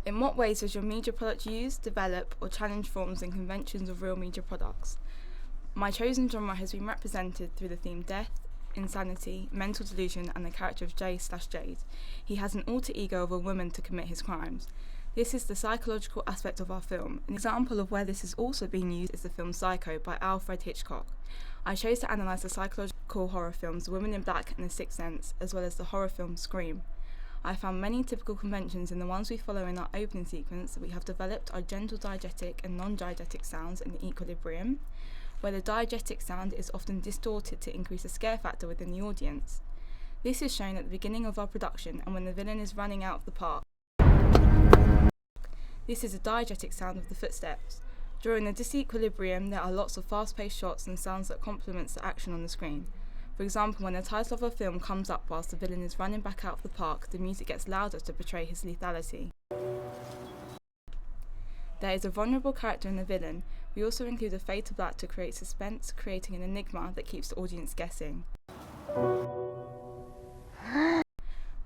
In what ways does your media product use, develop, or challenge forms and conventions of real media products? My chosen genre has been represented through the theme death, insanity, mental delusion, and the character of J/Jade. He has an alter ego of a woman to commit his crimes. This is the psychological aspect of our film. An example of where this has also been used is the film Psycho by Alfred Hitchcock. I chose to analyse the psychological horror films The Woman in Black and The Sixth Sense, as well as the horror film Scream. I found many typical conventions in the ones we follow in our opening sequence. We have developed our gentle diegetic and non-diegetic sounds in equilibrium, where the diegetic sound is often distorted to increase the scare factor within the audience. This is shown at the beginning of our production and when the villain is running out of the park. This is a diegetic sound of the footsteps. During the disequilibrium, there are lots of fast-paced shots and sounds that complements the action on the screen. For example, when the title of a film comes up whilst the villain is running back out of the park, the music gets louder to portray his lethality. There is a vulnerable character in the villain. We also include a fade to black to create suspense, creating an enigma that keeps the audience guessing.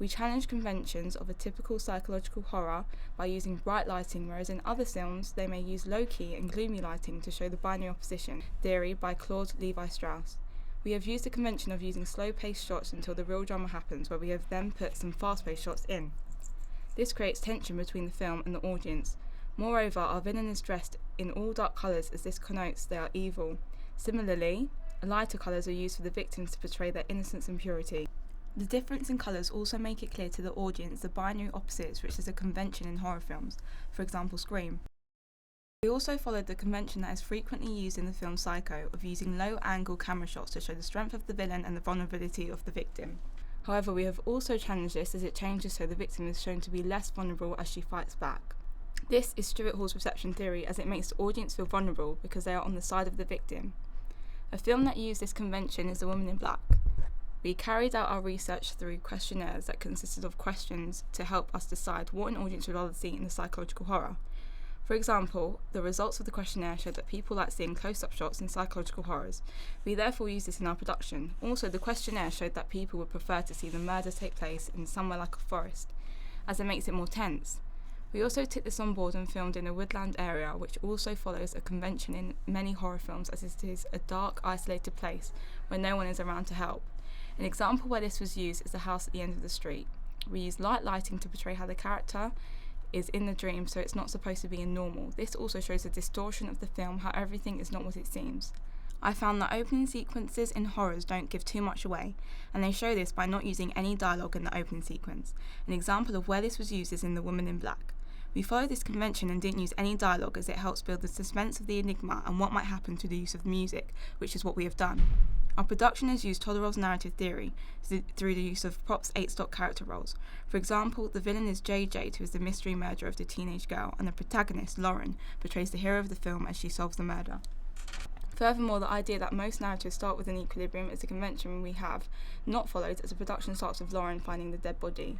We challenge conventions of a typical psychological horror by using bright lighting, whereas in other films they may use low-key and gloomy lighting to show the binary opposition theory by Claude Levi-Strauss. We have used the convention of using slow-paced shots until the real drama happens, where we have then put some fast-paced shots in. This creates tension between the film and the audience. Moreover, our villain is dressed in all dark colours as this connotes they are evil. Similarly, lighter colours are used for the victims to portray their innocence and purity. The difference in colours also make it clear to the audience the binary opposites, which is a convention in horror films, for example Scream. We also followed the convention that is frequently used in the film Psycho of using low-angle camera shots to show the strength of the villain and the vulnerability of the victim. However, we have also challenged this as it changes so the victim is shown to be less vulnerable as she fights back. This is Stuart Hall's perception theory, as it makes the audience feel vulnerable because they are on the side of the victim. A film that used this convention is The Woman in Black. We carried out our research through questionnaires that consisted of questions to help us decide what an audience would rather see in the psychological horror. For example, the results of the questionnaire showed that people like seeing close-up shots in psychological horrors. We therefore used this in our production. Also, the questionnaire showed that people would prefer to see the murder take place in somewhere like a forest, as it makes it more tense. We also took this on board and filmed in a woodland area, which also follows a convention in many horror films, as it is a dark, isolated place where no one is around to help. An example where this was used is the house at the end of the street. We used light lighting to portray how the character is in the dream, so it's not supposed to be in normal. This also shows the distortion of the film, how everything is not what it seems. I found that opening sequences in horrors don't give too much away, and they show this by not using any dialogue in the opening sequence. An example of where this was used is in The Woman in Black. We followed this convention and didn't use any dialogue, as it helps build the suspense of the enigma and what might happen to the use of music, which is what we have done. Our production has used Todorow's narrative theory through the use of Prop's 8 stock character roles. For example, the villain is J, who is the mystery murderer of the teenage girl, and the protagonist, Lauren, portrays the hero of the film as she solves the murder. Furthermore, the idea that most narratives start with an equilibrium is a convention we have not followed, as the production starts with Lauren finding the dead body.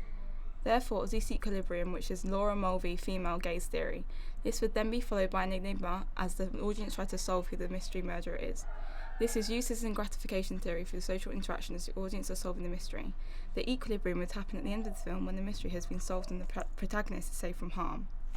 Therefore, this equilibrium, which is Laura Mulvey female gaze theory, this would then be followed by an enigma as the audience try to solve who the mystery murderer is. This is used as in gratification theory for the social interaction as the audience are solving the mystery. The equilibrium would happen at the end of the film when the mystery has been solved and the protagonist is saved from harm.